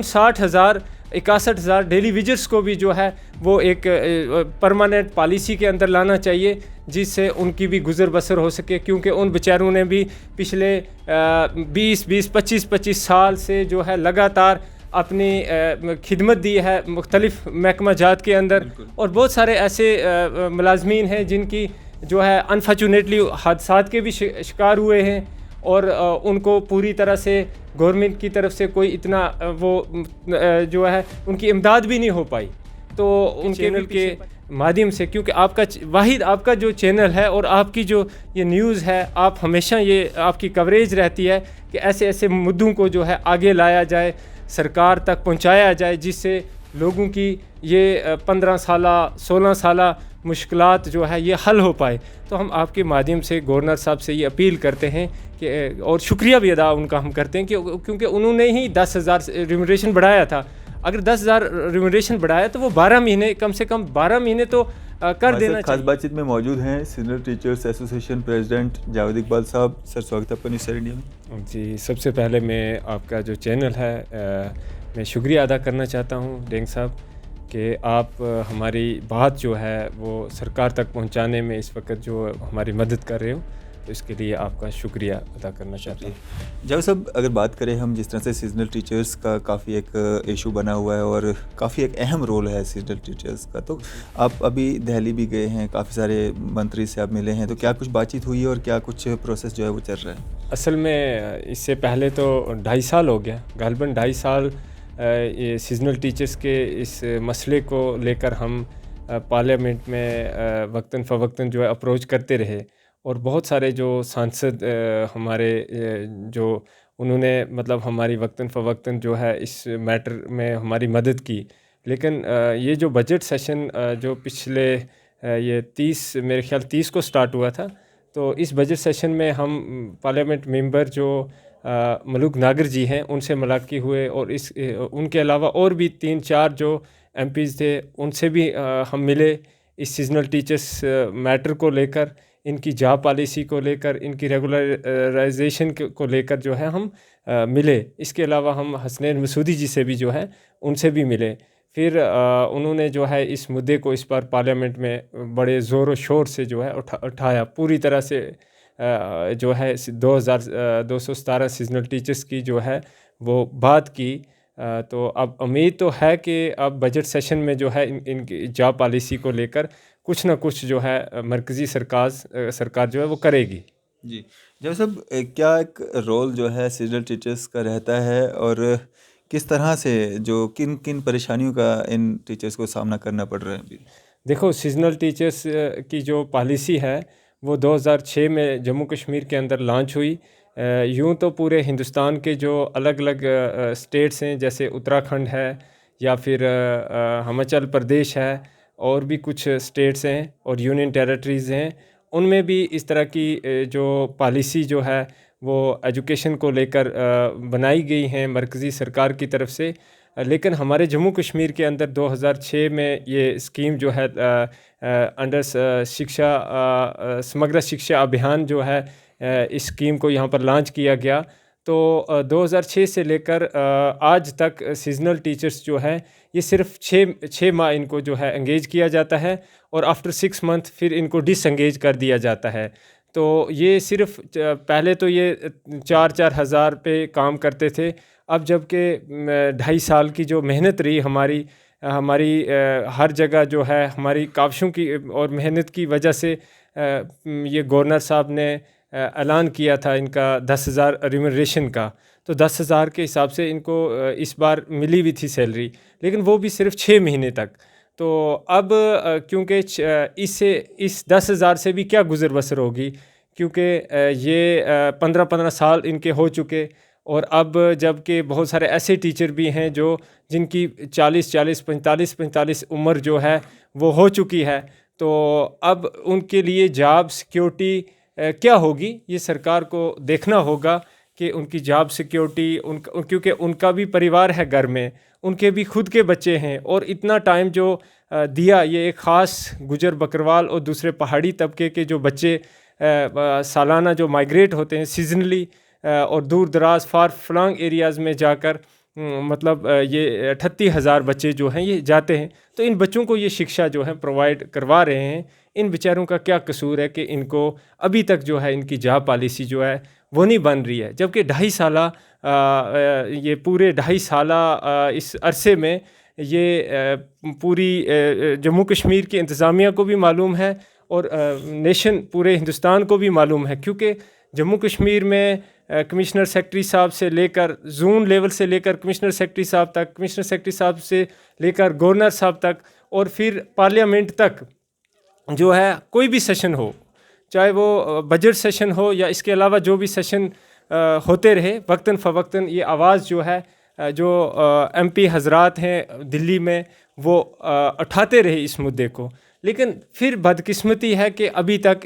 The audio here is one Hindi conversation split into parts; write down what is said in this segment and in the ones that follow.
60,000 61,000 डेली विजिट्स को भी जो है वो एक परमानेंट पॉलिसी के अंदर लाना चाहिए, जिससे उनकी भी गुज़र बसर हो सके, क्योंकि उन बेचारों ने भी पिछले 20-25 साल से जो है लगातार अपनी खिदमत दी है मुख्तलिफ महकमा जात के अंदर। और बहुत सारे ऐसे मुलाजमीन हैं जिनकी जो है अनफॉर्चुनेटली हादसात के भी शिकार हुए हैं, और उनको पूरी तरह से गवर्नमेंट की तरफ से कोई इतना वो जो है उनकी इमदाद भी नहीं हो पाई। तो उनके चैनल के माध्यम से, क्योंकि आपका जो चैनल है और आपकी जो ये न्यूज़ है, आप हमेशा ये आपकी कवरेज रहती है कि ऐसे ऐसे मुद्दों को जो है आगे लाया जाए, सरकार तक पहुंचाया जाए, जिससे लोगों की ये 15 साल 16 साल मुश्किलात जो है ये हल हो पाए। तो हम आपके माध्यम से गवर्नर साहब से ये अपील करते हैं कि, और शुक्रिया भी अदा उनका हम करते हैं कि क्योंकि उन्होंने ही 10,000 रिम्यूनरेशन बढ़ाया था। अगर 10,000 रिम्यूनरेशन बढ़ाया तो वो 12 महीने, कम से कम 12 महीने तो कर देना खास बातचीत में मौजूद हैं senior teachers association president Javed Iqbal साहब। सर, स्वागत है आपका न्यूज़ सर इंडिया में। जी, सबसे पहले मैं आपका जो चैनल है मैं शुक्रिया अदा करना चाहता हूँ डेंग साहब कि आप हमारी बात जो है वो सरकार तक पहुँचाने में इस वक्त जो हमारी मदद कर रहे हो, तो इसके लिए आपका शुक्रिया अदा करना चाहते हैं। जावेद साहब, अगर बात करें हम जिस तरह से सीजनल टीचर्स का काफ़ी एक इशू बना हुआ है और काफ़ी एक अहम रोल है सीजनल टीचर्स का, तो आप अभी दिल्ली भी गए हैं, काफ़ी सारे मंत्री से आप मिले हैं, तो क्या कुछ बातचीत हुई है और क्या कुछ प्रोसेस जो है वो चल रहा है? असल में इससे पहले तो 2.5 साल हो गया, गालिबन 2.5 साल ये सीजनल टीचर्स के इस मसले को लेकर हम पार्लियामेंट में वक्तन फ़वक्तन जो है अप्रोच करते रहे, और बहुत सारे जो सांसद हमारे जो उन्होंने मतलब हमारी वक्तन फ़वक्तन जो है इस मैटर में हमारी मदद की। लेकिन ये जो बजट सेशन जो पिछले ये 30 मेरे ख़्याल 30 को स्टार्ट हुआ था, तो इस बजट सेशन में हम पार्लियामेंट मेंबर जो मलूक नागर जी हैं उनसे मुलाक़ात हुए, और उनके अलावा और भी 3-4 जो एमपीज़ थे उनसे भी हम मिले इस सीजनल टीचर्स मैटर को लेकर, इनकी जॉब पॉलिसी को लेकर, इनकी रेगुलराइजेशन को लेकर जो है हम मिले। इसके अलावा हम हसनैन मसूदी जी से भी जो है उनसे भी मिले। फिर उन्होंने जो है इस मुद्दे को इस बार पार्लियामेंट में बड़े ज़ोर व शोर से जो है उठाया, पूरी तरह से जो है 2,217 सीजनल टीचर्स की जो है वो बात की। तो अब उम्मीद तो है कि अब बजट सेशन में जो है इनकी जॉब पॉलिसी को लेकर कुछ ना कुछ जो है मरकज़ी सरकार जो है वो करेगी। जी, जब सब क्या एक रोल जो है सीजनल टीचर्स का रहता है, और किस तरह से जो किन किन परेशानियों का इन टीचर्स को सामना करना पड़ रहा है अभी? देखो, सीजनल टीचर्स की जो पॉलिसी है वो 2006 में जम्मू कश्मीर के अंदर लॉन्च हुई। यूँ तो पूरे हिंदुस्तान के जो अलग अलग स्टेट्स हैं, जैसे उत्तराखंड है या फिर हिमाचल प्रदेश है, और भी कुछ स्टेट्स हैं और यूनियन टेरिटरीज़ हैं, उनमें भी इस तरह की जो पॉलिसी जो है वो एजुकेशन को लेकर बनाई गई हैं मरकज़ी सरकार की तरफ से। लेकिन हमारे जम्मू कश्मीर के अंदर 2006 में ये स्कीम जो है अंडर समग्र शिक्षा अभियान जो है, इस स्कीम को यहाँ पर लॉन्च किया गया। तो 2006 से लेकर आज तक सीजनल टीचर्स जो है ये सिर्फ 6 माह इनको जो है एंगेज किया जाता है, और आफ्टर 6 मंथ फिर इनको डिसएंगेज कर दिया जाता है। तो ये सिर्फ पहले तो ये 4-4 हज़ार पे काम करते थे। अब जबकि 2.5 साल की जो मेहनत रही हमारी हर जगह जो है हमारी काविशों की और मेहनत की वजह से ये गवर्नर साहब ने ऐलान किया था इनका 10,000 रिम्यूनरेशन का। तो 10,000 के हिसाब से इनको इस बार मिली हुई थी सैलरी, लेकिन वो भी सिर्फ 6 महीने तक। तो अब क्योंकि इस 10,000 से भी क्या गुज़र बसर होगी, क्योंकि ये 15-15 साल इनके हो चुके, और अब जबकि बहुत सारे ऐसे टीचर भी हैं जिनकी 40-40, 45-45 उम्र जो है वो हो चुकी है। तो अब उनके लिए जॉब सिक्योरिटी क्या होगी, ये सरकार को देखना होगा कि उनकी जॉब सिक्योरिटी क्योंकि उनका भी परिवार है घर में, उनके भी खुद के बच्चे हैं, और इतना टाइम जो दिया ये एक ख़ास गुजर बकरवाल और दूसरे पहाड़ी तबके के जो बच्चे सालाना जो माइग्रेट होते हैं सीजनली और दूर दराज फार फ्लॉन्ग एरियाज़ में जाकर मतलब ये 38,000 बच्चे जो हैं ये जाते हैं। तो इन बच्चों को ये शिक्षा जो है प्रोवाइड करवा रहे हैं। इन बेचारों का क्या कसूर है कि इनको अभी तक जो है इनकी जॉब पॉलिसी जो है वो नहीं बन रही है, जबकि 2.5 साल ये पूरे 2.5 साल इस अरसे में ये पूरी जम्मू कश्मीर की इंतज़ामिया को भी मालूम है और नेशन पूरे हिंदुस्तान को भी मालूम है, क्योंकि जम्मू कश्मीर में कमिश्नर सेक्रेटरी साहब से लेकर जोन लेवल से लेकर कमिश्नर सेक्रेटरी साहब तक, कमिश्नर सेक्रेटरी साहब से लेकर गवर्नर साहब तक और फिर पार्लियामेंट तक जो है कोई भी सेशन हो, चाहे वो बजट सेशन हो या इसके अलावा जो भी सेशन होते रहे, वक्तन फ़वक्तन ये आवाज़ जो है जो एमपी हजरात हैं दिल्ली में वो उठाते रहे इस मुद्दे को। लेकिन फिर बदकिस्मती है कि अभी तक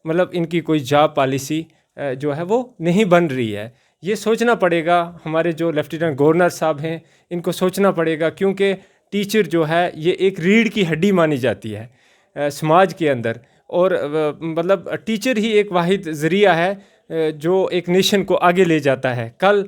मतलब इनकी कोई जॉब पॉलिसी जो है वो नहीं बन रही है। ये सोचना पड़ेगा, हमारे जो लेफ्टिनेंट गवर्नर साहब हैं इनको सोचना पड़ेगा, क्योंकि टीचर जो है ये एक रीढ़ की हड्डी मानी जाती है समाज के अंदर, और मतलब टीचर ही एक वाहिद ज़रिया है जो एक नेशन को आगे ले जाता है। कल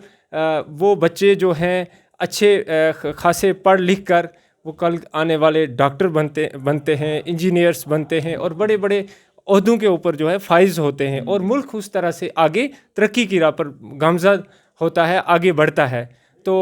वो बच्चे जो हैं अच्छे खासे पढ़ लिख कर वो कल आने वाले डॉक्टर बनते हैं, इंजीनियर्स बनते हैं और बड़े बड़े ओहदों के ऊपर जो है फाइज होते हैं, और मुल्क उस तरह से आगे तरक्की की राह पर गामज़द होता है, आगे बढ़ता है। तो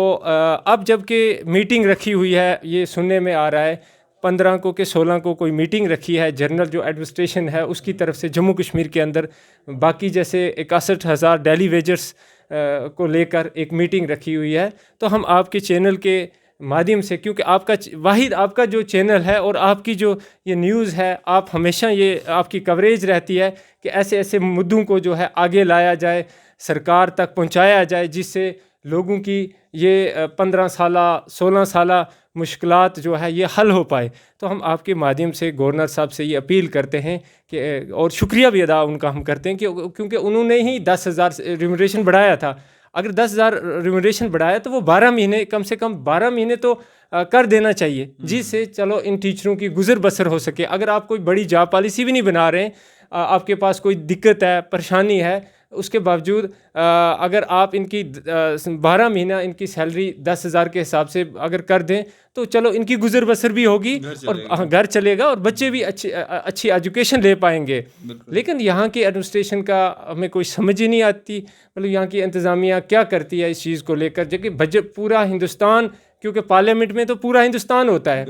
अब जबकि मीटिंग रखी हुई है, ये सुनने में आ रहा है 15 को कि 16 को कोई मीटिंग रखी है जनरल जो एडमिनिस्ट्रेशन है उसकी तरफ से जम्मू कश्मीर के अंदर, बाकी जैसे 61,000 डेली वेजर्स को लेकर एक मीटिंग रखी हुई है। तो हम आपके चैनल के माध्यम से, क्योंकि आपका वाहिद आपका जो चैनल है और आपकी जो ये न्यूज़ है, आप हमेशा ये आपकी कवरेज रहती है कि ऐसे ऐसे मुद्दों को जो है आगे लाया जाए, सरकार तक पहुंचाया जाए, जिससे लोगों की ये 15 साल 16 साल मुश्किलात जो है ये हल हो पाए। तो हम आपके माध्यम से गवर्नर साहब से ये अपील करते हैं कि, और शुक्रिया भी अदा उनका हम करते हैं कि क्योंकि उन्होंने ही 10,000 रिम्यूनरेशन बढ़ाया था। अगर 10,000 रिम्यूनरेशन बढ़ाया तो वो 12 महीने, कम से कम 12 महीने तो कर देना चाहिए, जिससे चलो इन टीचरों की गुजर बसर हो सके। अगर आप कोई बड़ी जॉब पॉलिसी भी नहीं बना रहे हैं, आपके पास कोई दिक्कत है, परेशानी है, उसके बावजूद अगर आप इनकी 12 महीना इनकी सैलरी 10,000 के हिसाब से अगर कर दें तो चलो इनकी गुजर बसर भी होगी और घर चलेगा और बच्चे भी अच्छी एजुकेशन ले पाएंगे। लेकिन यहाँ की एडमिनिस्ट्रेशन का हमें कोई समझ ही नहीं आती, मतलब यहाँ की इंतज़ामिया क्या करती है इस चीज़ को लेकर, जबकि बजट पूरा हिंदुस्तान, क्योंकि पार्लियामेंट में तो पूरा हिंदुस्तान होता है,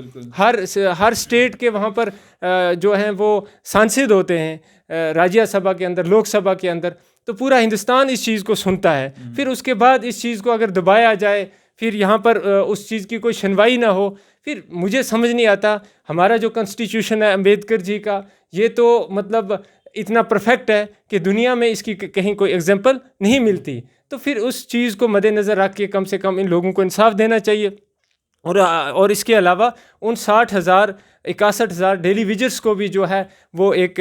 हर स्टेट के वहाँ पर जो हैं वो सांसद होते हैं राज्यसभा के अंदर, लोकसभा के अंदर, तो पूरा हिंदुस्तान इस चीज़ को सुनता है। फिर उसके बाद इस चीज़ को अगर दबाया जाए, फिर यहाँ पर उस चीज़ की कोई सुनवाई ना हो, फिर मुझे समझ नहीं आता। हमारा जो कॉन्स्टिट्यूशन है अम्बेडकर जी का, ये तो मतलब इतना परफेक्ट है कि दुनिया में इसकी कहीं कोई एग्जाम्पल नहीं मिलती। तो फिर उस चीज़ को मद्देनज़र रख के कम से कम इन लोगों को इंसाफ देना चाहिए, और इसके अलावा उन 60,000 61,000 डेली विजर्स को भी जो है वो एक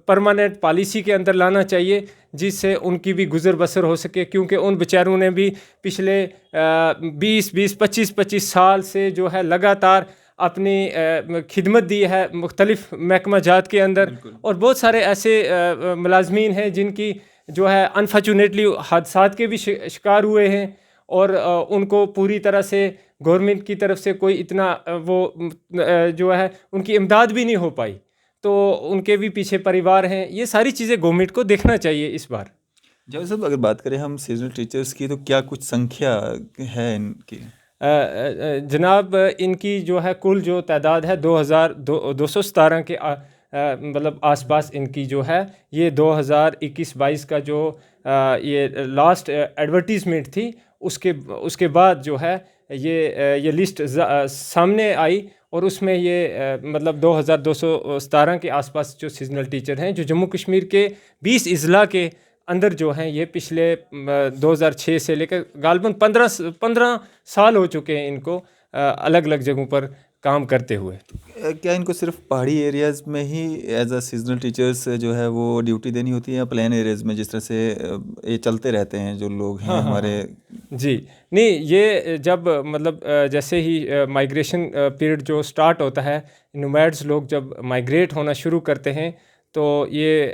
परमानेंट पॉलिसी के अंदर लाना चाहिए, जिससे उनकी भी गुजर बसर हो सके, क्योंकि उन बेचारों ने भी पिछले 20-25 साल से जो है लगातार अपनी खिदमत दी है मुख्तलिफ महकमा जात के अंदर, और बहुत सारे ऐसे मुलाजमीन हैं जिनकी जो है अनफॉर्चुनेटली हादसात के भी शिकार हुए हैं, और उनको पूरी तरह से गवर्नमेंट की तरफ से कोई इतना वो जो है उनकी इमदाद भी नहीं हो पाई, तो उनके भी पीछे परिवार हैं। ये सारी चीज़ें गवर्नमेंट को देखना चाहिए इस बार। जावेद साहब, अगर बात करें हम सीजनल टीचर्स की, तो क्या कुछ संख्या है इनकी? जनाब, इनकी जो है कुल जो तादाद है 2,217 के मतलब आसपास इनकी जो है ये 2021-22 का जो ये लास्ट एडवर्टीज़मेंट थी, उसके बाद जो है ये लिस्ट सामने आई, और उसमें ये मतलब 2,217 के आसपास जो सीजनल टीचर हैं जो जम्मू कश्मीर के 20 अजला के अंदर जो हैं, ये पिछले 2006 से लेकर गालबन 15 साल हो चुके हैं इनको अलग अलग जगहों पर काम करते हुए। क्या इनको सिर्फ पहाड़ी एरियाज़ में ही एज अ सीजनल टीचर्स जो है वो ड्यूटी देनी होती है, या प्लेन एरियाज़ में जिस तरह से ये चलते रहते हैं जो लोग हैं हमारे? जी नहीं, ये जब मतलब जैसे ही माइग्रेशन पीरियड जो स्टार्ट होता है, नोमैड्स लोग जब माइग्रेट होना शुरू करते हैं, तो ये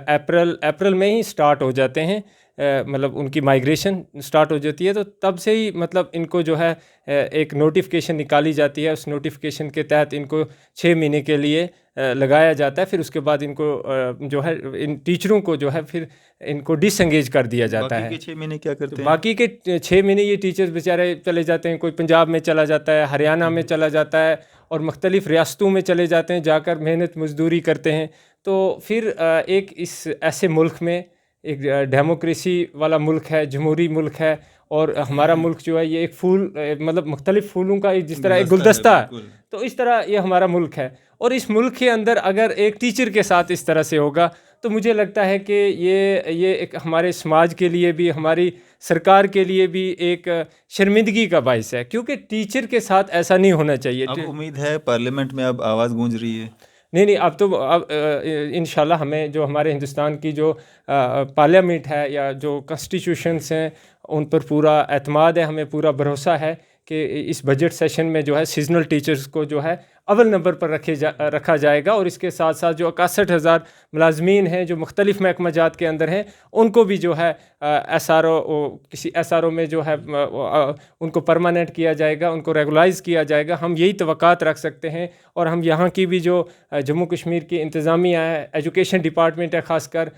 अप्रैल में ही स्टार्ट हो जाते हैं। मतलब उनकी माइग्रेशन स्टार्ट हो जाती है, तो तब से ही मतलब इनको जो है एक नोटिफिकेशन निकाली जाती है। उस नोटिफिकेशन के तहत इनको 6 महीने के लिए लगाया जाता है। फिर उसके बाद इनको जो है इन टीचरों को जो है फिर इनको डिसंगेज कर दिया जाता है। बाकी के 6 महीने क्या करते तो हैं? बाकी के 6 महीने ये टीचर्स बेचारे चले जाते हैं, कोई पंजाब में चला जाता है, हरियाणा में चला जाता है और मुख्तलिफ़ रियासतों में चले जाते हैं, जाकर मेहनत मजदूरी करते हैं। तो फिर एक इस ऐसे मुल्क में, एक डेमोक्रेसी वाला मुल्क है, जमहूरी मुल्क है, और हमारा मुल्क जो है ये एक फूल मतलब मुख्तलिफ़ फूलों का जिस तरह एक गुलदस्ता है, तो इस तरह ये हमारा मुल्क है। और इस मुल्क के अंदर अगर एक टीचर के साथ इस तरह से होगा तो मुझे लगता है कि ये एक हमारे समाज के लिए भी, हमारी सरकार के लिए भी एक शर्मिंदगी का बायस है, क्योंकि टीचर के साथ ऐसा नहीं होना चाहिए। अब उम्मीद है पार्लियामेंट में अब आवाज़ गूंज रही है? नहीं, अब तो अब इंशाल्लाह हमें जो हमारे हिंदुस्तान की जो पार्लियामेंट है या जो कॉन्स्टिट्यूशंस हैं उन पर पूरा एतमाद है, हमें पूरा भरोसा है कि इस बजट सेशन में जो है सीजनल टीचर्स को जो है अव्वल नंबर पर रखा जाएगा। और इसके साथ साथ जो 61,000 मुलाजमीन हैं जो मुख्तलिफ़ महकमा जात के अंदर हैं, उनको भी जो है किसी SRO में जो है उनको परमानेंट किया जाएगा, उनको रेगुलाइज़ किया जाएगा। हम यही तवक्कात रख सकते हैं। और हम यहाँ की भी जो जम्मू कश्मीर की इंतज़ामिया है, एजुकेशन डिपार्टमेंट है, ख़ासकर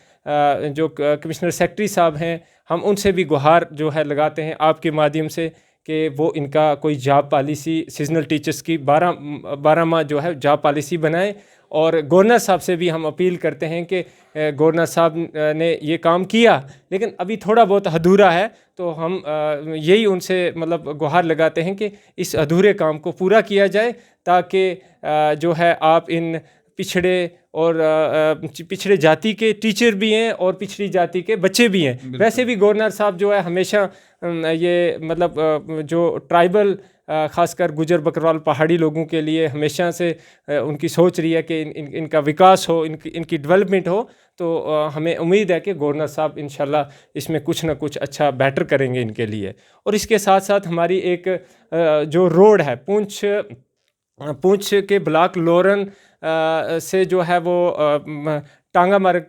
जो कमिश्नर सेक्रेटरी साहब हैं, हम उनसे भी गुहार जो है लगाते हैं आपके माध्यम से कि वो इनका कोई जॉब पॉलिसी सीजनल टीचर्स की 12 माह जो है जॉब पॉलिसी बनाएं। और गवर्नर साहब से भी हम अपील करते हैं कि गवर्नर साहब ने ये काम किया लेकिन अभी थोड़ा बहुत अधूरा है, तो हम यही उनसे मतलब गुहार लगाते हैं कि इस अधूरे काम को पूरा किया जाए, ताकि जो है आप इन पिछड़े और पिछड़े जाति के टीचर भी हैं और पिछड़ी जाति के बच्चे भी हैं। वैसे भी गवर्नर साहब जो है हमेशा ये मतलब जो ट्राइबल ख़ासकर गुजर बकरवाल पहाड़ी लोगों के लिए हमेशा से उनकी सोच रही है कि इनका विकास हो, इनकी डेवलपमेंट हो। तो हमें उम्मीद है कि गवर्नर साहब इंशाल्लाह इसमें कुछ ना कुछ अच्छा बेटर करेंगे इनके लिए। और इसके साथ साथ हमारी एक जो रोड है पूंछ के ब्लॉक लोरन से जो है वो टांगा मार्ग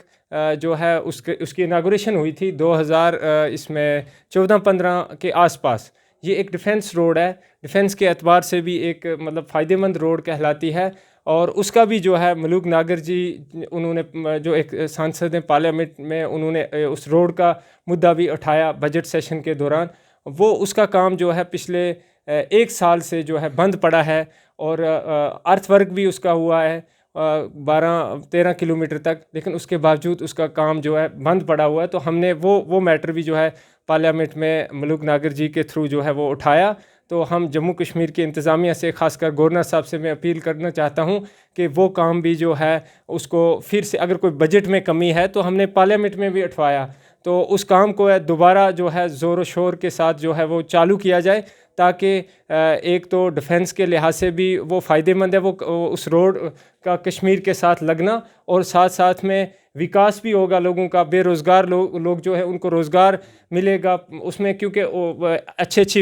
जो है उसकी इनागुरेशन हुई थी 2014-15 के आसपास। ये एक डिफेंस रोड है, डिफेंस के एतबार से भी एक मतलब फ़ायदेमंद रोड कहलाती है। और उसका भी जो है मलूक नागर जी उन्होंने जो एक सांसद हैं पार्लियामेंट में, उन्होंने उस रोड का मुद्दा भी उठाया बजट सेशन के दौरान। वो उसका काम जो है पिछले 1 साल से जो है बंद पड़ा है और अर्थवर्क भी उसका हुआ है 12-13 किलोमीटर तक, लेकिन उसके बावजूद उसका काम जो है बंद पड़ा हुआ है। तो हमने वो मैटर भी जो है पार्लियामेंट में मलूक नागर जी के थ्रू जो है वो उठाया। तो हम जम्मू कश्मीर की इंतज़ामिया से, ख़ासकर गवर्नर साहब से मैं अपील करना चाहता हूँ कि वो काम भी जो है उसको फिर से, अगर कोई बजट में कमी है तो हमने पार्लियामेंट में भी उठवाया, तो उस काम को दोबारा जो है ज़ोर शोर के साथ जो है वो चालू किया जाए, ताकि एक तो डिफेंस के लिहाज से भी वो फ़ायदेमंद है वो उस रोड का कश्मीर के साथ लगना, और साथ साथ में विकास भी होगा लोगों का। बेरोज़गार लोग जो है उनको रोज़गार मिलेगा उसमें, क्योंकि अच्छे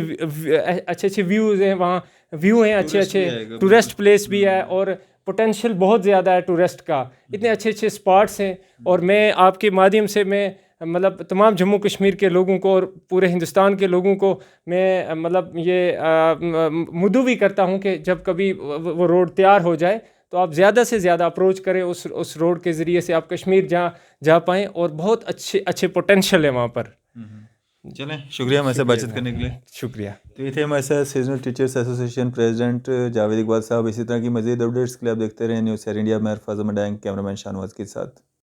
व्यूज़ हैं वहाँ, व्यू हैं अच्छे टूरिस्ट प्लेस भी है और पोटेंशियल बहुत ज़्यादा है टूरिस्ट का, इतने अच्छे स्पॉट्स हैं। और मैं आपके माध्यम से मैं मतलब तमाम जम्मू कश्मीर के लोगों को और पूरे हिंदुस्तान के लोगों को मैं मतलब ये मुद्दू भी करता हूँ कि जब कभी वो रोड तैयार हो जाए तो आप ज़्यादा से ज़्यादा अप्रोच करें उस रोड के ज़रिए से आप कश्मीर जा पाएँ, और बहुत अच्छे पोटेंशियल है वहाँ पर। चलें, शुक्रिया हमारे साथ बातचीत करने के लिए। शुक्रिया। तो ये थे हमारे साथ seasonal teachers association president Javed Iqbal साहब। इसी तरह की मज़ीद अपडेट्स के लिए आप देखते रहें न्यूज़ शेयर इंडिया में। अरफाज अहमद, कैमरामैन शाहनवाज के साथ।